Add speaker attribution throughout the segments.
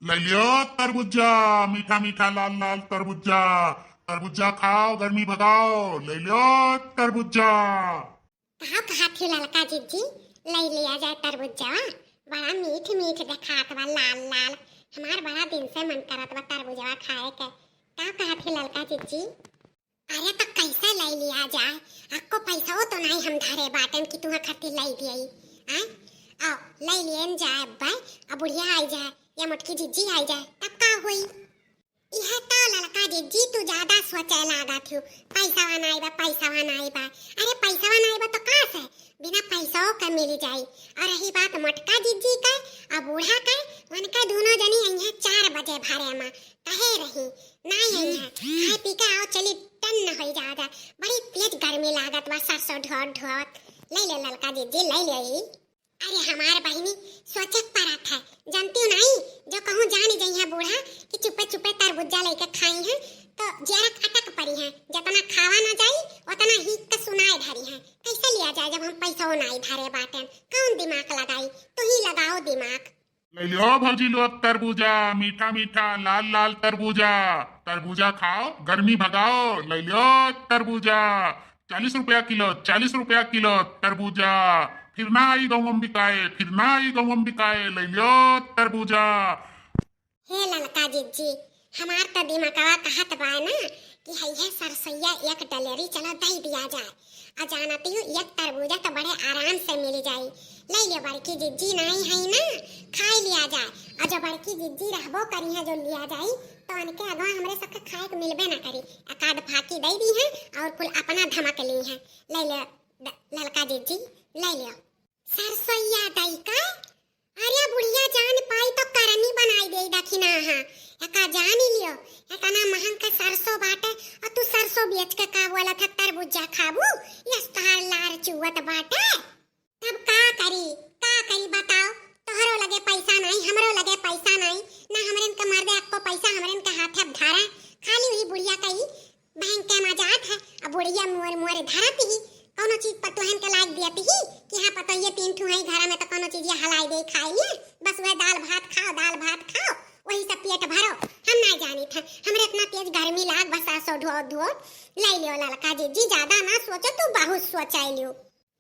Speaker 1: ले लियो तरबूजा। मीठा मीठा लाल लाल तरबूजा। तरबूजा खाओ, गर्मी भगाओ। ले लियो तरबूजा।
Speaker 2: कहा कहा थी ललका जीजी लई लिया जाए तरबूजा। बड़ा मीठ मीठ देखात बा लाल लाल। हमार बड़ा दिन से मन करत बा तरबूजा खाए के। का कहा थी ललका जीजी? अरे तो कैसे लई लिया जाए? आपको पैसा हो तो नहीं हम धरे बाटन की तुम्हें खातिर लई दियई। हैं? आओ लई लियन जाए भाई। अब बुढ़िया आई जाए या मोटकी जीजी आई जाए तब का होई? यह तो ललका जीजी तू ज्यादा सोचे लागा थी। पैसा वाना आईबा पैसा वाना आईबा। अरे पैसा वाना आईबा तो का से बिना पैसा का मिल जाई। और रही बात मोटका जीजी का और बूढ़ा का, उनका दोनों जनी यहाँ 4 बजे भरे में कहे रही नहीं यहाँ खाए पी के आओ चली टन न हो जाएगा। बड़ी तेज गर्मी लागत बा सरसों ढोट ढोट। ले ले ललका जीजी ले ले। अरे हमार बहनी सोचत पड़त है जानती हो नहीं जो कहूँ जान गई है बूढ़ा कि चुपे चुपे तरबूजा लेके खाई है तो जरा अटक पड़ी है। जितना खावा ना जाई उतना ही का सुनाए धरी है। कैसे लिया जाए जब हम पैसा नहीं धरे बाटन? कौन दिमाग लगाई? तू ही लगाओ दिमाग।
Speaker 1: ले लियो भौजी लोग तरबूजा। मीठा मीठा लाल लाल तरबूजा। तरबूजा खाओ, गर्मी भगाओ। ले लियो तरबूजा। 40 रुपया किलो, 40 रुपया किलो तरबूजा। फिर ना आई गौम बिकाए, फिर ना आई गौम बिकाए। ले लियो तरबूजा।
Speaker 2: हे ललका जीजी हमार तो दिमागवा कहत बा ना कि है सरसैया एक डलेरी चलो दे दिया जाए। आ जानती हूँ एक तरबूजा तो बड़े आराम से मिल जाई। ले लियो बड़की जीजी नहीं है ना खाई लिया जाए। और जो बड़की जीजी रहबो करी है जो लिया जाई तो उनके अगवा हमरे सबके खाए के मिलबे ना करी। एकाद फाकी दे दी है और कुल अपना धमक ली है। ले लियो ललका जीजी ले लियो सरसैया दई का। अरे बुढ़िया जान पाई तो करनी बनाई दे दखिना हां। एका जान ही लियो एतना महंग का सरसों बाटे और तू सरसों बेच के का बोला था तरबूजा खाबू? यस तहार लार चुवत बाटे। तब का करी बताओ? तोहरो लगे पैसा नहीं, हमरो लगे पैसा नहीं ना। हमरेन के मर्दे आपको पैसा हमरेन के हाथे धारा खाली हुई बुढ़िया कही बहन के मजाक है। अब बुढ़िया मोर मोर धरती ही कोनो चीज पर तोहन के लायक दियती ही कि हां पता ये 3 ठू है घर में तो कोनो चीज हलाई दे खाई ले। बस वे दाल भात खाओ वही सब पेट भरो। हम नहीं जानी था हमरे इतना तेज गर्मी लाग बस आसो ढो ले लियो ललका जीजी। ज्यादा ना सोचो तू बहुत सोचाई लियो।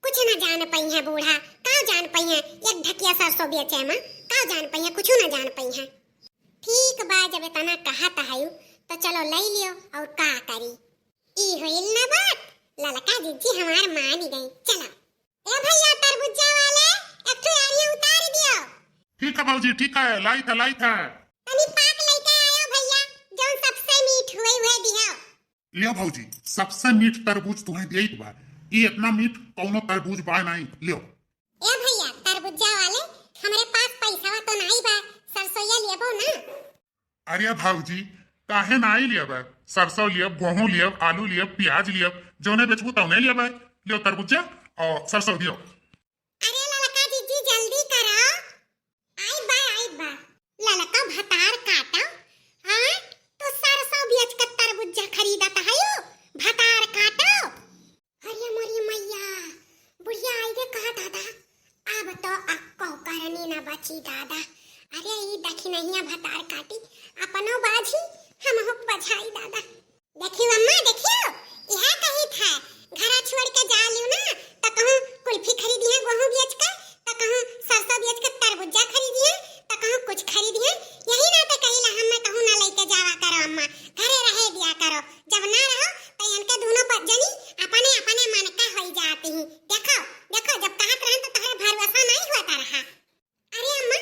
Speaker 2: कुछ ना जान पई है बूढ़ा का जान पई है एक ढकिया सरसों बेचे में का जान पई है कुछ ना जान पई है। ठीक बा जब इतना कहत है तो चलो ले लियो और का करी। ई होइल ना बात ललका जीजी हमार मान गई। चलो ए भैया तरबूजा वाले एक ठो आरी उतार दियो।
Speaker 1: ठीक है भौजी ठीक है, लाई था
Speaker 2: तनी पाक लेके आयो भैया जो सबसे मीठ हुए दियो।
Speaker 1: लियो भौजी सबसे मीठ तरबूज तुम्हें देत बा। ये इतना मीठ कौनो तरबूज बा नहीं। लियो
Speaker 2: ए भैया तरबूजा वाले हमरे पास पैसा तो नहीं बा सरसोया लेबो ना।
Speaker 1: अरे भौजी काहे नहीं लियब? सरसों लियब, गेहूं लियब, आलू लियब, प्याज लियब। जोने बेचबू तौने लियब। लियो तरबूजा और सरसों दियो।
Speaker 2: अरे ललका जीजी जल्दी करो। आई बा ललका भतार काटो। हां तो सरसों बेच के तरबूजा खरीदत हयो भतार काटो। अरे मोरी मैया बुढ़िया आई के कहा दादा अब तो अक्को करनी ना बची दादा। अरे ई देखी नहीं भतार काटी अपनो बाजी हम हो बजाई दादा। देखियो अम्मा देखियो यह कही था घर छोड़ के जा लियो ना तो कहूं कुल्फी खरीदी है गेहूं बेच के तो कहूं सरसों बेच के तरबूजा खरीदी है तो कहूं कुछ खरीदी है। यही ना तो कहिला हम कहूं ना लेके जावा करो अम्मा घरे रहे दिया करो। जब ना रहो तो इनके दोनों पर जनी अपने अपने मन का हो जाती हैं। देखो जब कहत रहन तो तोहरे भरोसा नहीं होता रहा। अरे अम्मा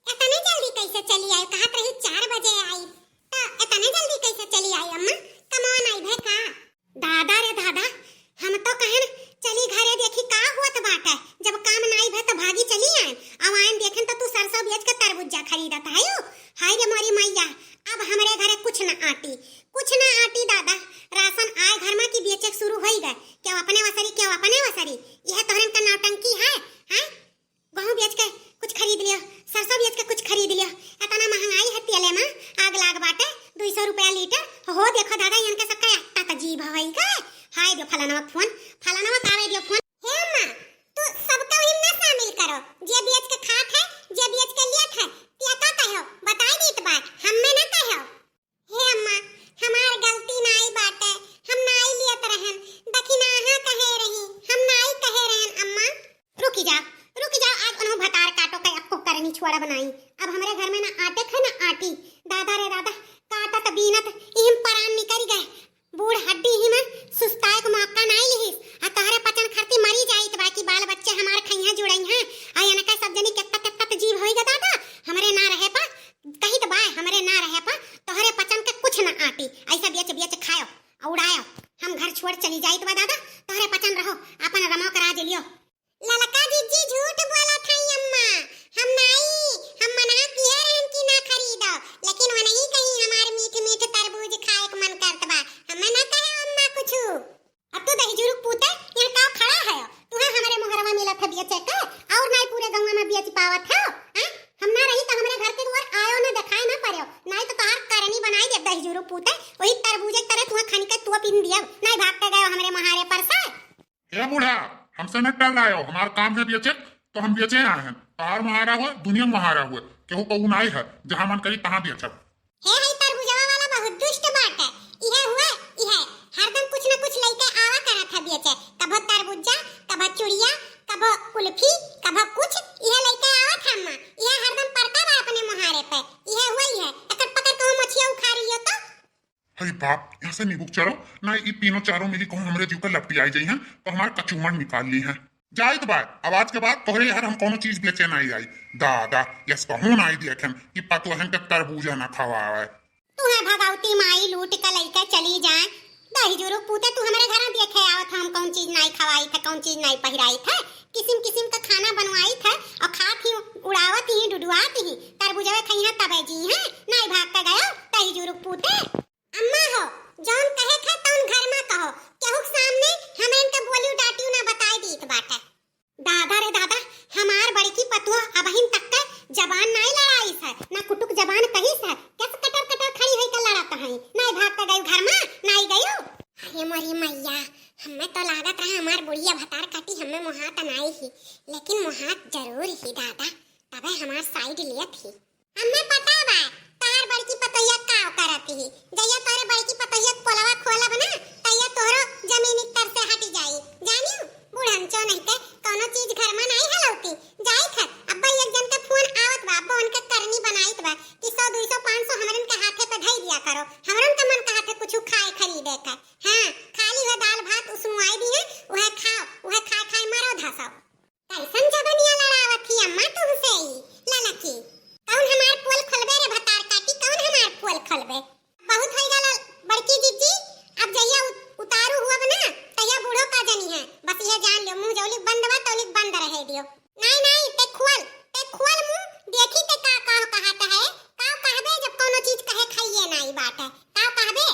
Speaker 2: इतने जल्दी कैसे चली आई? कहत रही 4 बजे आई तो इतने जल्दी कैसे चली आई अम्मा? कमौन आई भे का हमरे ना रहे पर तोहरे पचन के कुछ ना आटी। ऐसा बेच बेच खायो उड़ायो। हम घर छोड़ चली जाई तो दादा तोहरे पचन रहो अपन रमो करा दिलियो। ललका जीजी झूठ बोला था अम्मा, हम नहीं, हम मना किए रहन कि ना खरीदो, लेकिन वो नहीं कहीं हमार मीठ मीठ तरबूज खाए के मन करत बा। हमें ना कहे अम्मा कुछ। अब तो दही जुरुक पूते यहाँ का खड़ा है तू हमारे मोहरवा मिलत है बेचे के और नहीं पूरे गंगा में बेच पावत है। हम ना रही तो हमारे घर के द्वार आयो ना दिखाए ना पड़ो, नहीं तो तहार करनी बनाई दे दही जुरुक पूते वही तरबूजे की तरह तू खन के तू पिन दिया नहीं भाग के गयो हमारे महारे पर से।
Speaker 1: ए बूढ़ा हमसे न टल रहे हो, हमारा काम है बेचे तो हम बेचे आए हैं। तार महारा हुआ दुनिया महारा हुआ केहू कहू नहीं है, जहाँ मन करी तहाँ बेचब।
Speaker 2: हे तरबूजवा वाला बहुत दुष्ट बात है। इहे हुआ इहे हरदम कुछ न कुछ लेके आवा करत है बेचे, कभी तरबूजा कभी चुड़िया कभी कुल्फी कभी कुछ इहे लेके आवत है। अम्मा इहे हरदम पड़ता बा अपने मुहारे पे। इहे हुआ इहे एकर पकड़ कहूं मछिया उखा लियो तो।
Speaker 1: अरे बाप यहाँ से निबुक चलो ना, ये तीनों चारों मिली कहूँ हमरे जीव का लपटी आई जाई हैं तो हमारे कचूमर निकाल ली हैं। जाए तो बात अब आज के बाद तोहरे यार हम कोनो चीज बेचे नहीं आई। दादा यस कहूँ ना आई देखें कि पतोहन के तरबूजा ना खवावे।
Speaker 2: तुहे भगावती माई लूट के लेके चली जाए। दही जुरुक पूते तू हमारे घर देखे आवत हम कौन चीज नहीं खवाई थे कौन चीज नहीं पहिराई थे, किस्म किस्म का खाना बनवाई थे और खात ही उड़ावत ही डुडुआत ही तरबूजा खइहा तबे जी हैं नहीं भाग के गयो दही जुरुक पूते। अम्मा हो जौन कहे थे तौन घर में कहो, केहू के सामने हमें इनके बोली डाटियो ना बताई दीत बाटे। दादा रे दादा हमार बड़की पतुआ अबहिन तक के जबान नहीं लड़ाई है ना कुटुक जबान कही है, कैसे कटर कटर खड़ी होई के लड़त है नहीं भाग के गई घर में नहीं गयो। अरे मोरी मैया हमें तो लागत रहा हमार बुढ़िया भतार काटी हमें मुहात नहीं ही, लेकिन मुहात जरूर ही दादा तबे हमार साइड लियत ही। हमें पता बा तार बड़की पतैया का करत ही, जइया तोरे बड़की पतैया पोलवा खोलब ना तइया तोहरो जमीन तर से हट जाई। जानियो बुढ़नचो नहीं के कोनो चीज घर में नहीं हलौती जाई थ। अब्बा एक जन के फोन आवत बा, अब्बा उनके करनी बनाईत बा कि 100 200 500 हमरन के हाथे पे धई दिया करो, हमरन के मन के हाथे कुछ खाए खरीदे का। हां खाली वो दाल भात उसमुआई दी है वह खाओ वह खा खा मरो धसो। कैसन जबनिया लड़ावत ही अम्मा तुमसे ही ललकी। कौन हमार पोल खोलबे रे भतार काटी, कौन हमार पोल खोलबे। बहुत होई गला बड़की जीजी अब जइया उतारू हुआ बना तइया बूढ़ो का जनी है, बस ये जान लियो मुंह जौली बंद बा तौली बंद रहे दियो। नहीं नहीं ते खोल मुंह देखी ते का कहत है का कहबे जब कोनो चीज कहे खाइए नहीं बात है का कहबे।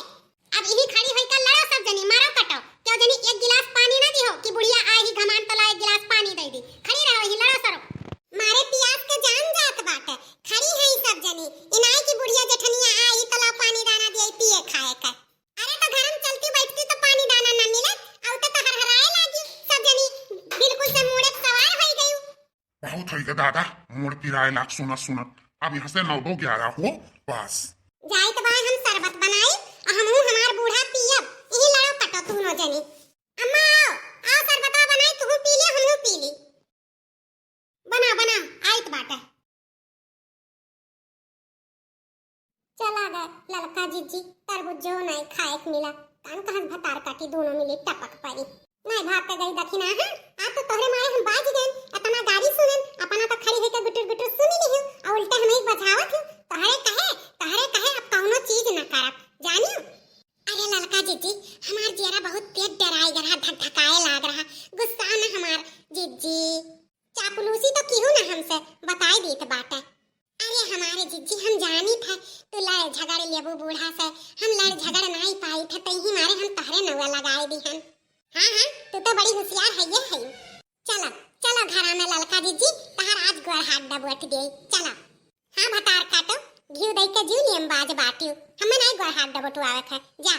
Speaker 2: अब इही खड़ी होई के लड़ो सब जनी मारो कटो, क्यों जनी एक गिलास पानी ना दियो कि बुढ़िया आई ही घमान तला एक गिलास पानी दे दी, खड़ी रहो ही लड़ो सरो। मारे पियास के जान जात बाटे खड़ी है सब जनी इनाई की बुढ़िया जेठनिया आई तला पानी दाना दिए पिए खाए का। अरे तो घर में चलती बैठती तो पानी दाना ना मिले औ तो हरहराए लागी सब जनी बिल्कुल से मुड़े सवार हो गई।
Speaker 1: बहुत होई दादा मोड़ पिराए लाख सुनत अब यहाँ से 9-11 हो बस।
Speaker 2: जाई तो भाई हम शरबत बनाई और हमहू हमार बूढ़ा पियब यही लड़ो कटो दोनों जनी। अम्मा आओ शरबत बनाई तू पी ले हमहू पी ली। बना बना आइत बाटे। चला गए ललका जीजी तरबूज जो नहीं खाए मिला कान कहत भतार काटी दोनों मिली टपक पड़ी नहीं भाग के गई दखिना है। आ तो तोहरे मारे हम बाज गए इतना गाड़ी सुनन अपना तो खड़ी होके गुटर गुटर सुनी ली और उल्टा हमें बजावत हूं तहरे कहे अब कौनो चीज न करब जानियो। अरे ललका जीजी हमार जेरा बहुत पेट डराई रहा धक धकाए लाग रहा गुस्सा न हमार जीजी चापलूसी तो क्यों ना हमसे बताई देत बाटे। अरे हमारे जीजी हम जानी थे तू लड़ झगड़ लेबू बूढ़ा से, हम लड़ झगड़ नहीं पाई थे तही मारे हम तहरे नौवा लगाए दी हन। हाँ तू तो बड़ी होशियार है ये है। चलो चलो घरा में ललका जीजी तहर आज गोड़ हाथ दबोट दे चलो। हाँ भतार काटो घी दई के जीव नियम बाज बाटियो हमें नहीं गोड़ हाथ दबोटवावे थे जा।